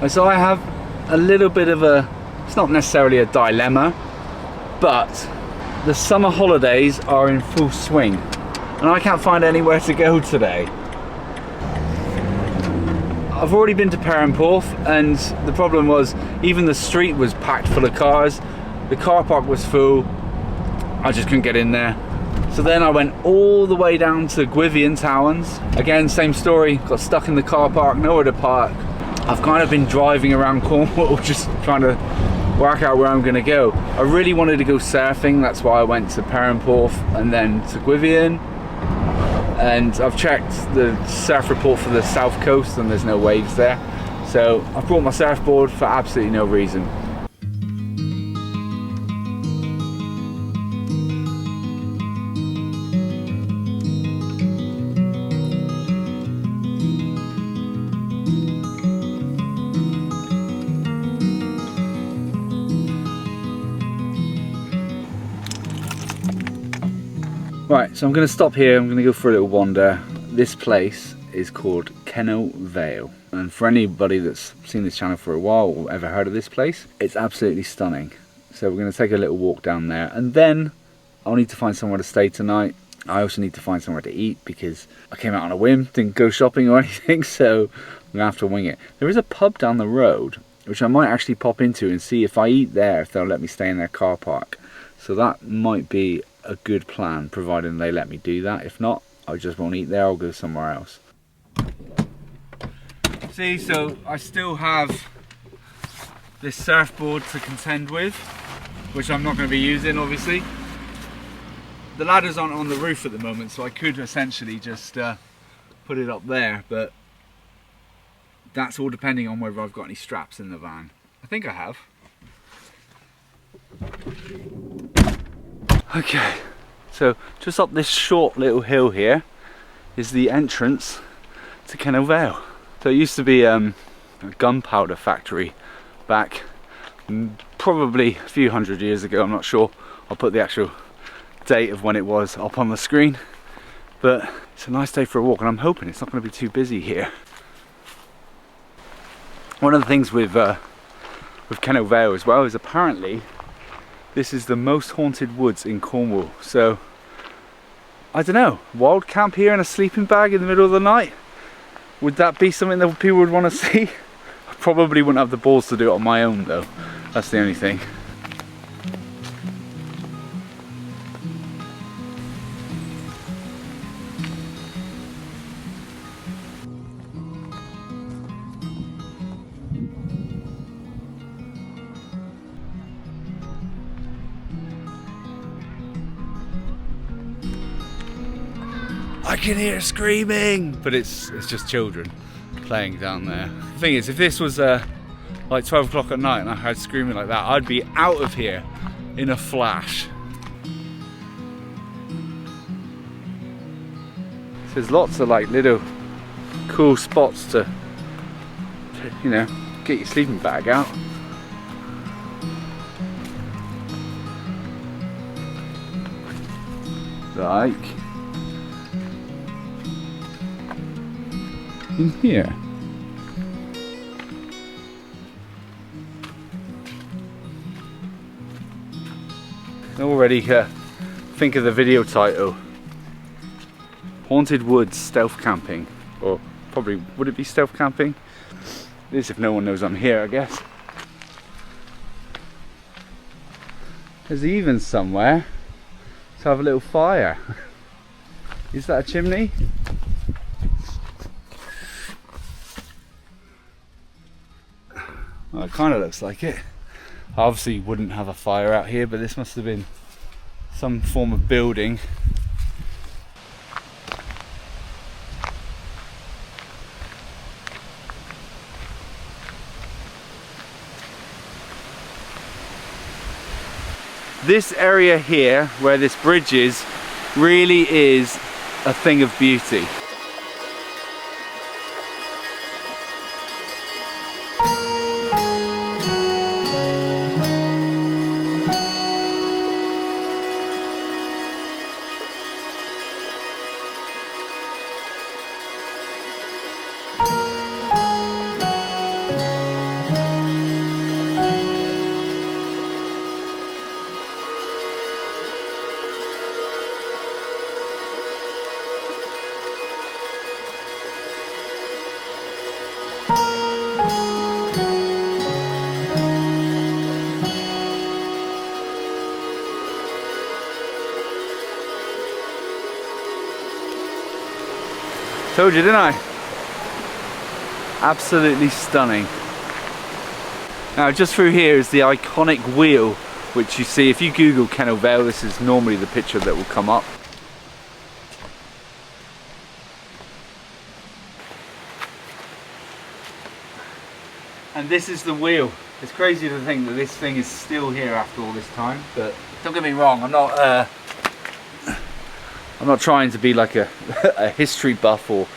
So I have a little bit of a, it's not necessarily a dilemma, but the summer holidays are in full swing and I can't find anywhere to go today. I've already been to Perranporth and the problem was even the street was packed full of cars. The car park was full. I just couldn't get in there. So then I went all the way down to Gwythian Towns. Again, same story, got stuck in the car park, nowhere to park. I've kind of been driving around Cornwall just trying to work out where I'm gonna go. I really wanted to go surfing, that's why I went to Perranporth and then to Gwythian. And I've checked the surf report for the south coast and there's no waves there. So I've brought my surfboard for absolutely no reason. Right, so I'm going to stop here, I'm going to go for a little wander. This place is called Kennel, Vale. And for anybody that's seen this channel for a while or ever heard of this place, it's absolutely stunning. So we're going to take a little walk down there and then I'll need to find somewhere to stay tonight. I also need to find somewhere to eat because I came out on a whim, didn't go shopping or anything, so I'm going to have to wing it. There is a pub down the road which I might actually pop into and see if I eat there, if they'll let me stay in their car park. So that might be a good plan, providing they let me do that. If not, I just won't eat there, I'll go somewhere else. See, so I still have this surfboard to contend with, which I'm not going to be using, obviously. The ladders aren't on the roof at the moment, so I could essentially just put it up there, but that's all depending on whether I've got any straps in the van. I think I have. Okay, so just up this short little hill here is the entrance to Kennel Vale. So it used to be a gunpowder factory back probably a few hundred years ago, I'm not sure. I'll put the actual date of when it was up on the screen. But it's a nice day for a walk and I'm hoping it's not going to be too busy here. One of the things with Kennel Vale as well is apparently this is the most haunted woods in Cornwall. So, I don't know, wild camp here in a sleeping bag in the middle of the night? Would that be something that people would want to see? I probably wouldn't have the balls to do it on my own though. That's the only thing. I can hear screaming, but it's just children playing down there. The thing is, if this was like 12 o'clock at night and I heard screaming like that, I'd be out of here in a flash. So there's lots of like little cool spots to you know, get your sleeping bag out. Like in here. Already think of the video title. Haunted Woods Stealth Camping. Or probably, would it be stealth camping? It is if no one knows I'm here, I guess. There's even somewhere to have a little fire. Is that a chimney? Well, it kind of looks like it. I obviously wouldn't have a fire out here, but this must have been some form of building. This area here, where this bridge is, really is a thing of beauty. Told you, didn't I? Absolutely stunning. Now just through here is the iconic wheel, which you see if you Google Kennel Vale, this is normally the picture that will come up. And this is the wheel. It's crazy to think that this thing is still here after all this time, but don't get me wrong, I'm not trying to be like a history buff or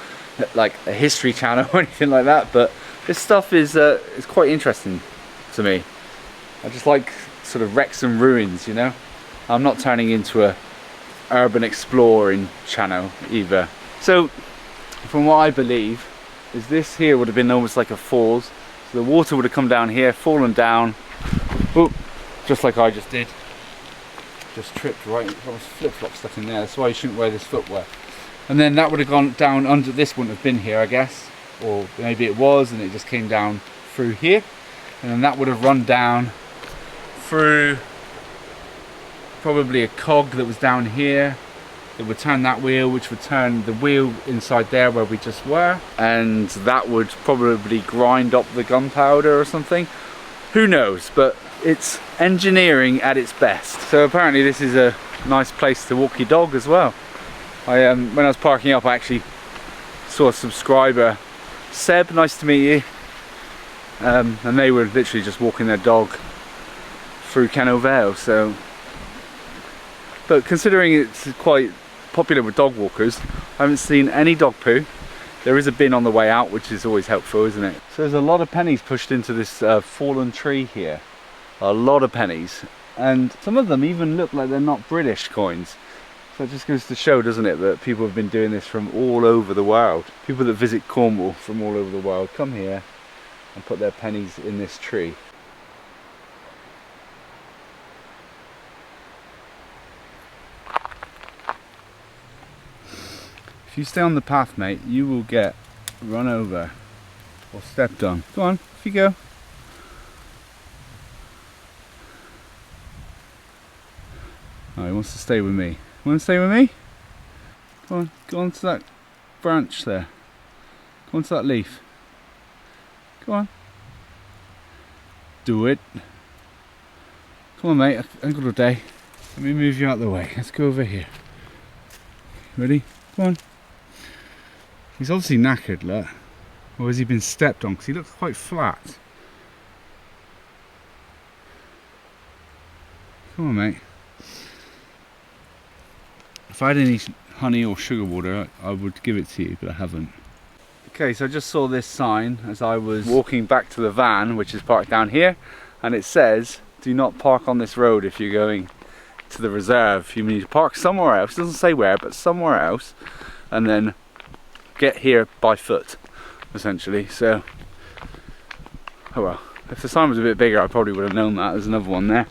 like a history channel or anything like that, but this stuff is quite interesting to me. I just like sort of wrecks and ruins, you know. I'm not turning into a urban exploring channel either. So from what I believe is this here would have been almost like a falls. So the water would have come down here, fallen down, whoop, just like I just did. Just tripped right, there was flip-flops stuck in there, that's why you shouldn't wear this footwear. And then that would have gone down under, this wouldn't have been here I guess, or maybe it was and it just came down through here. And then that would have run down through probably a cog that was down here. It would turn that wheel, which would turn the wheel inside there where we just were, and that would probably grind up the gunpowder or something. Who knows, but it's engineering at its best. So apparently this is a nice place to walk your dog as well. When I was parking up I actually saw a subscriber, Seb, nice to meet you, and they were literally just walking their dog through Kennel Vale. So, but considering it's quite popular with dog walkers, I haven't seen any dog poo. There is a bin on the way out, which is always helpful, isn't it? So there's a lot of pennies pushed into this fallen tree here. A lot of pennies, and some of them even look like they're not British coins. So it just goes to show, doesn't it, that people have been doing this from all over the world. People that visit Cornwall from all over the world come here and put their pennies in this tree. If you stay on the path, mate, you will get run over or stepped on. Go on, off you go. Oh, he wants to stay with me. You want to stay with me? Go on, go on to that branch there. Go on to that leaf. Go on. Do it. Come on, mate, I've got a day. Let me move you out of the way. Let's go over here. Ready? Come on. He's obviously knackered, look. Or has he been stepped on? Because he looks quite flat. Come on, mate. If I had any honey or sugar water, I would give it to you, but I haven't. Okay, so I just saw this sign as I was walking back to the van, which is parked down here, and it says, do not park on this road if you're going to the reserve. You need to park somewhere else. It doesn't say where, but somewhere else, and then get here by foot, essentially. So, oh well, if the sign was a bit bigger I probably would have known that. There's another one there.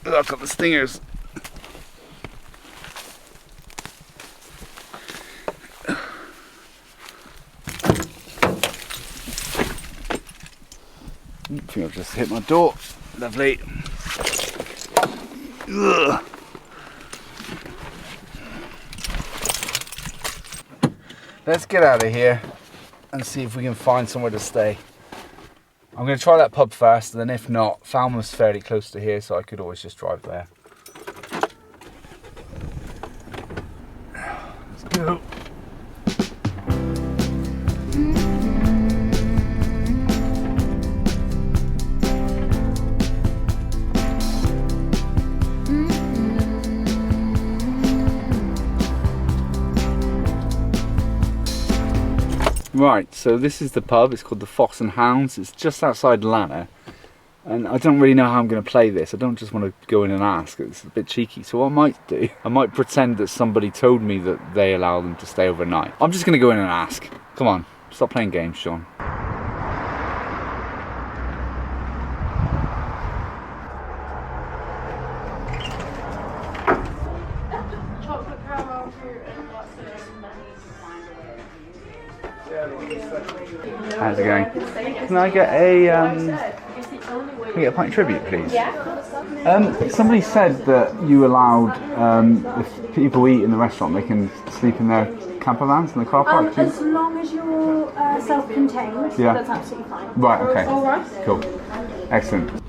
Oh, I've got the stingers. I think I've just hit my door. Lovely. Ugh. Let's get out of here and see if we can find somewhere to stay. I'm going to try that pub first, and then if not, Falmouth's fairly close to here, so I could always just drive there. Let's go. Right, so this is the pub. It's called the Fox and Hounds. It's just outside Lanner, and I don't really know how I'm going to play this. I don't just want to go in and ask. It's a bit cheeky. So what I might do, I might pretend that somebody told me that they allow them to stay overnight. I'm just going to go in and ask. Come on, stop playing games, Sean. How's it going? Can I get a we get a pint of tribute, please? Yeah. Somebody said that you allowed, if people eat in the restaurant, they can sleep in their camper vans in the car park. As long as you're self-contained, yeah, that's absolutely fine. Right, okay. All right. Cool. Excellent.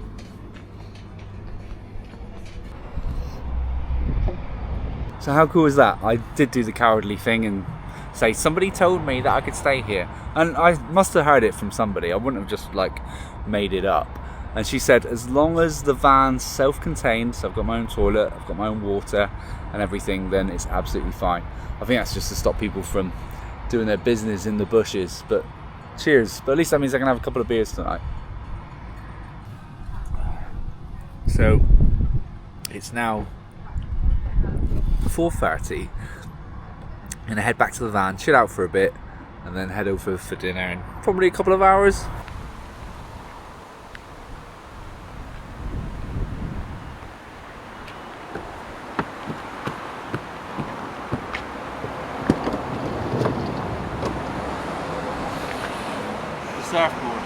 So how cool is that? I did do the cowardly thing and say, somebody told me that I could stay here. And I must have heard it from somebody. I wouldn't have just like made it up. And she said, as long as the van's self-contained, so I've got my own toilet, I've got my own water and everything, then it's absolutely fine. I think that's just to stop people from doing their business in the bushes. But cheers. But at least that means I can have a couple of beers tonight. So it's now 4:30. I'm gonna head back to the van, chill out for a bit, and then head over for dinner in probably a couple of hours. The surfboard.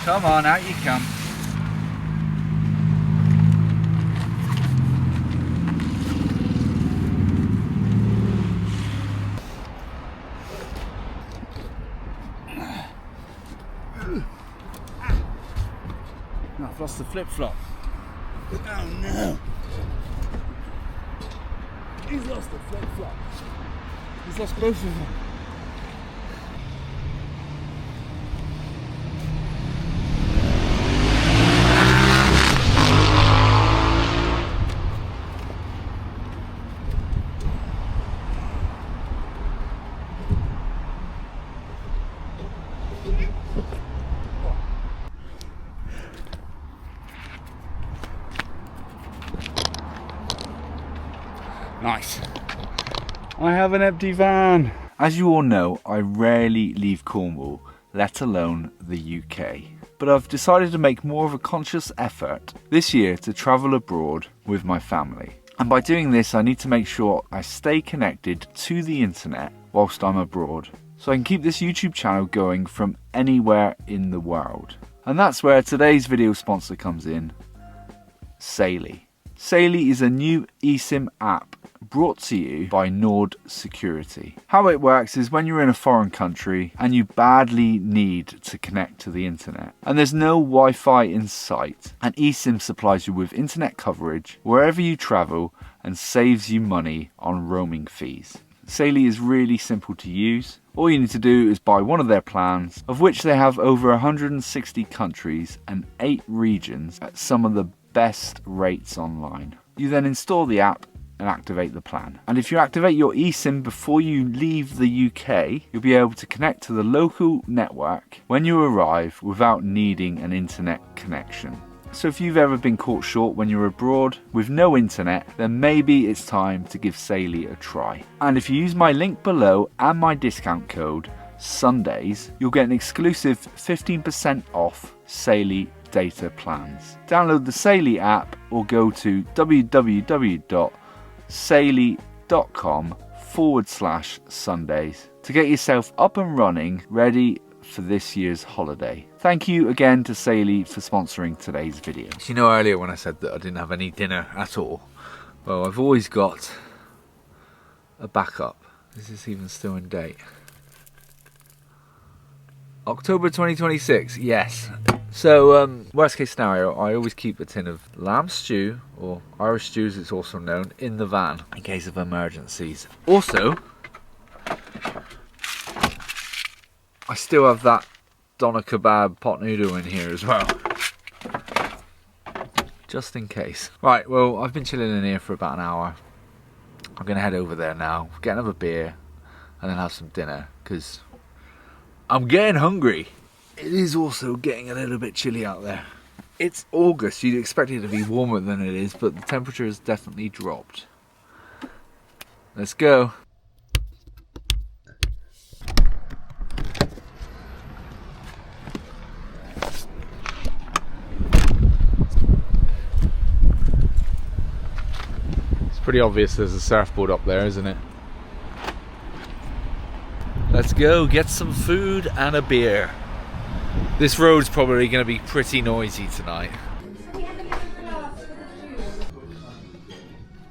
Come on, out you come. I've lost the flip-flop. Oh no! He's lost the flip-flop. He's lost both of them. Nice. I have an empty van. As you all know, I rarely leave Cornwall, let alone the UK. But I've decided to make more of a conscious effort this year to travel abroad with my family. And by doing this, I need to make sure I stay connected to the internet whilst I'm abroad, so I can keep this YouTube channel going from anywhere in the world. And that's where today's video sponsor comes in, Saily. Saily is a new eSIM app brought to you by Nord Security. How it works is when you're in a foreign country and you badly need to connect to the internet and there's no Wi-Fi in sight, an eSIM supplies you with internet coverage wherever you travel and saves you money on roaming fees. Saily is really simple to use. All you need to do is buy one of their plans, of which they have over 160 countries and 8 regions at some of the best rates online. You then install the app and activate the plan. And if you activate your eSIM before you leave the UK, you'll be able to connect to the local network when you arrive without needing an internet connection. So if you've ever been caught short when you're abroad with no internet, then maybe it's time to give Saily a try. And if you use my link below and my discount code Sundays, you'll get an exclusive 15% off Saily data plans. Download the Saily app or go to www.saily.com/Sundays to get yourself up and running, ready for this year's holiday. Thank you again to Saily for sponsoring today's video. You know, earlier when I said that I didn't have any dinner at all, well, I've always got a backup. Is this even still in date? October 2026, yes. So, worst case scenario, I always keep a tin of lamb stew, or Irish stew as it's also known, in the van in case of emergencies. Also, I still have that doner kebab pot noodle in here as well, just in case. Right, well, I've been chilling in here for about an hour. I'm going to head over there now, get another beer, and then have some dinner, because I'm getting hungry. It is also getting a little bit chilly out there. It's August, you'd expect it to be warmer than it is, but the temperature has definitely dropped. Let's go. It's pretty obvious there's a surfboard up there, isn't it? Let's go get some food and a beer. This road's probably going to be pretty noisy tonight.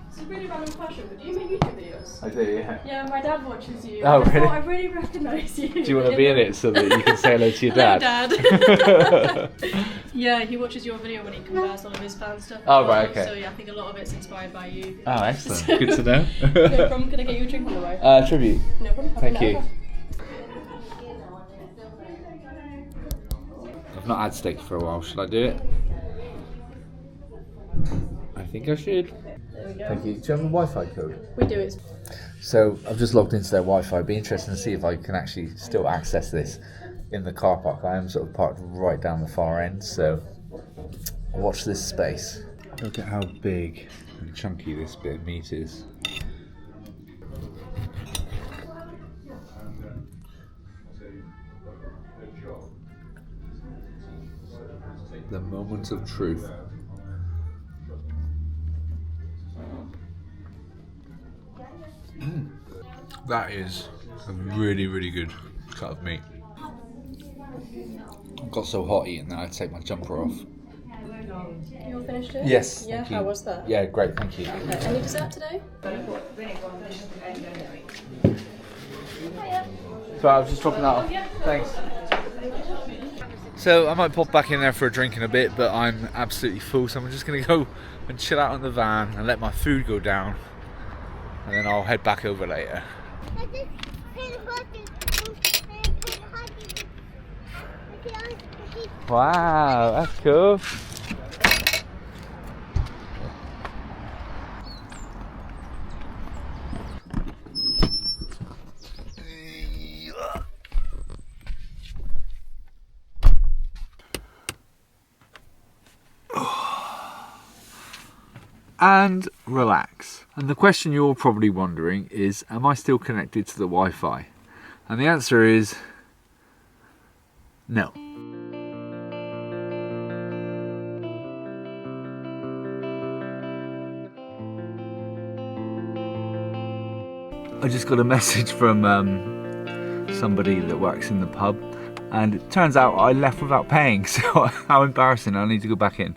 It's a really random question, but do you make YouTube videos? I do, yeah. Yeah, my dad watches you. Oh, really? I really recognise you. Do you want to be in it so that you can say hello to your Hello, dad? Dad. Yeah, he watches your video when he converts all of his fan stuff. Oh, right, okay. So yeah, I think a lot of it's inspired by you. Oh, excellent. Good to know. No problem. Can I get you a drink on the way? Tribute. No problem. Thank you. I've not had steak for a while. Should I do it? I think I should. There we go. Thank you. Do you have a Wi-Fi code? We do it. So I've just logged into their Wi-Fi. It'd be interesting to see if I can actually still access this in the car park. I am sort of parked right down the far end, so watch this space. Look at how big and chunky this bit of meat is. The moment of truth. That is a really, really good cut of meat. I got so hot eating that I had to take my jumper off. You all finished it? Yes. Yeah, thank you. how was that? Yeah, great, thank you. Okay. Any dessert today? So I was just dropping that off. Thanks. So I might pop back in there for a drink in a bit, but I'm absolutely full, so I'm just going to go and chill out in the van and let my food go down, and then I'll head back over later. Wow, that's cool. And relax. And the question you're probably wondering is, am I still connected to the Wi-Fi? And the answer is no. I just got a message from somebody that works in the pub, and it turns out I left without paying, so how embarrassing. I need to go back in.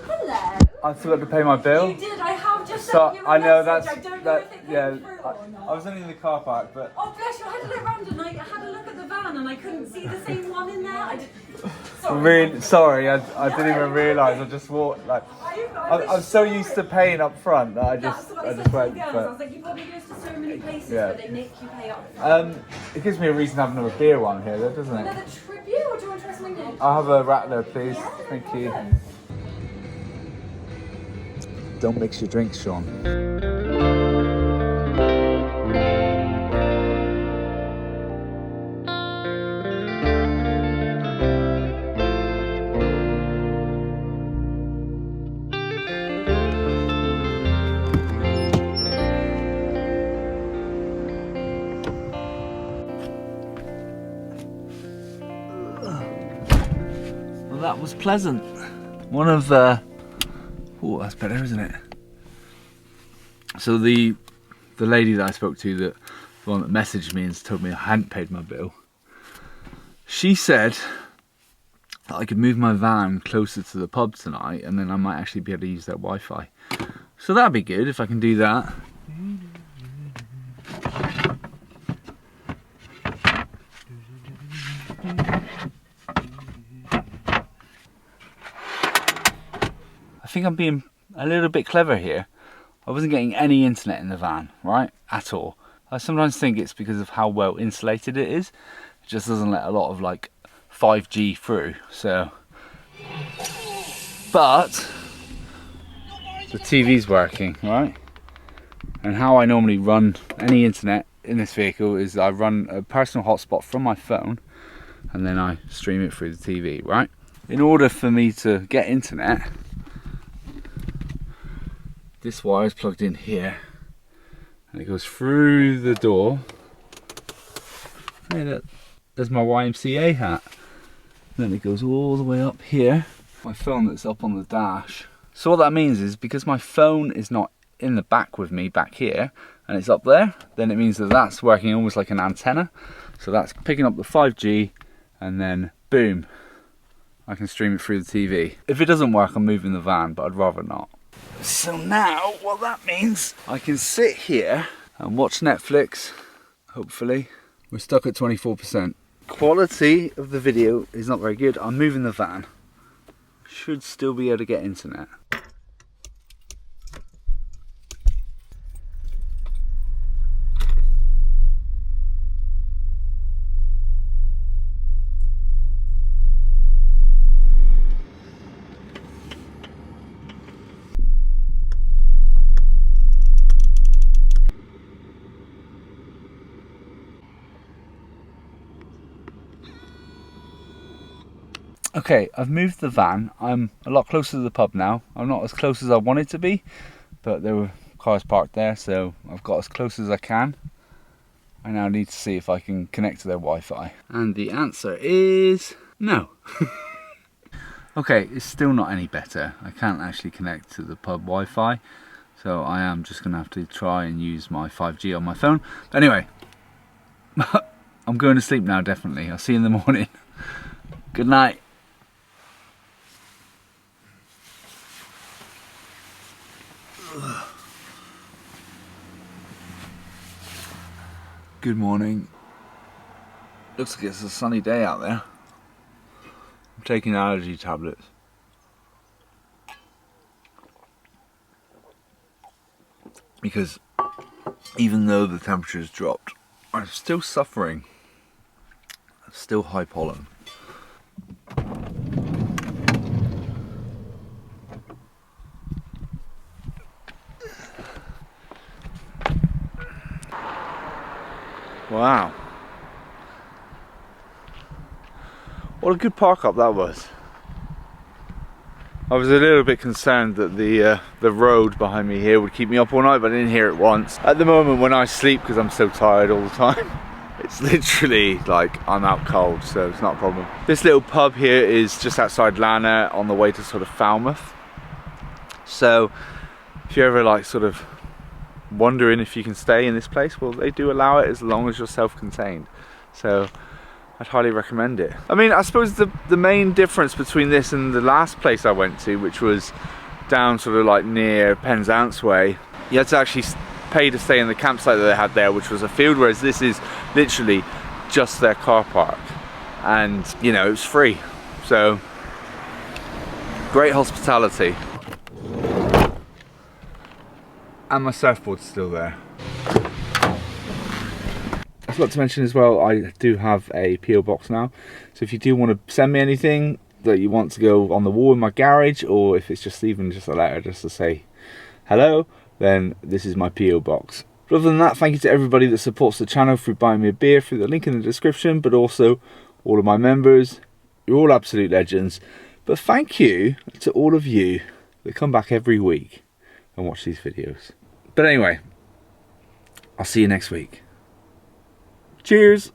Hello. I forgot to pay my bill. You did. I have just So sent you a I know message. that's I don't know that. if it came Yeah, through or not. I was only in the car park, but Oh bless you! I had to look around and I had a look at the van and I couldn't see the same one in there. I did. Sorry. really sorry. I didn't even realise. I just walked like I'm so used to paying up front that I That's just what I said just to went. the girls. I But was like, you probably goes to so many places Yeah. where they make you pay up front. it gives me a reason to have another beer one here, though, doesn't it? Another tribute, or do you want to try something new? I'll have a Rattler, please. Yeah, Thank you. problem. Don't mix your drinks, Sean. Well, that was pleasant. One of the... Oh, that's better, isn't it? So the lady that I spoke to, the one that messaged me and told me I hadn't paid my bill, she said that I could move my van closer to the pub tonight, and then I might actually be able to use their Wi-Fi. So that'd be good if I can do that. I think I'm being a little bit clever here. I wasn't getting any internet in the van, right? At all. I sometimes think it's because of how well insulated it is. It just doesn't let a lot of like 5G through, so. But the TV's working, right? And how I normally run any internet in this vehicle is I run a personal hotspot from my phone and then I stream it through the TV, right? In order for me to get internet, this wire is plugged in here and it goes through the door. Hey, look, there's my YMCA hat. Then it goes all the way up here. My phone that's up on the dash. So what that means is because my phone is not in the back with me back here, and it's up there, then it means that that's working almost like an antenna. So that's picking up the 5G, and then boom, I can stream it through the TV. If it doesn't work, I'm moving the van, but I'd rather not. So now what that means, I can sit here and watch Netflix, hopefully. We're stuck at 24%. Quality of the video is not very good. I'm moving the van. Should still be able to get internet. Okay, I've moved the van. I'm a lot closer to the pub now. I'm not as close as I wanted to be, but there were cars parked there, so I've got as close as I can. I now need to see if I can connect to their Wi-Fi. And the answer is no. Okay, it's still not any better. I can't actually connect to the pub Wi-Fi, so I am just going to have to try and use my 5G on my phone. But anyway, I'm going to sleep now, definitely. I'll see you in the morning. Good night. Good morning. Looks like it's a sunny day out there. I'm taking allergy tablets. Because even though the temperature has dropped, I'm still suffering. Still high pollen. Wow. What a good park up that was. I was a little bit concerned that the road behind me here would keep me up all night, but I didn't hear it once. At the moment when I sleep, because I'm so tired all the time, it's literally like I'm out cold, so it's not a problem. This little pub here is just outside Lana on the way to sort of Falmouth. So if you're ever like sort of wondering if you can stay in this place, well, they do allow it as long as you're self-contained. So I'd highly recommend it. I mean, I suppose the main difference between this and the last place I went to, which was down sort of like near Penzance Way, you had to actually pay to stay in the campsite that they had there, which was a field, whereas this is literally just their car park, and you know, it's free. So great hospitality. And my surfboard's still there. I forgot to mention as well, I do have a PO box now, so if you do want to send me anything that you want to go on the wall in my garage, or if it's just even just a letter just to say hello, then this is my PO box. But other than that, thank you to everybody that supports the channel through buying me a beer through the link in the description, but also all of my members. You're all absolute legends. But thank you to all of you that come back every week and watch these videos. But anyway, I'll see you next week. Cheers!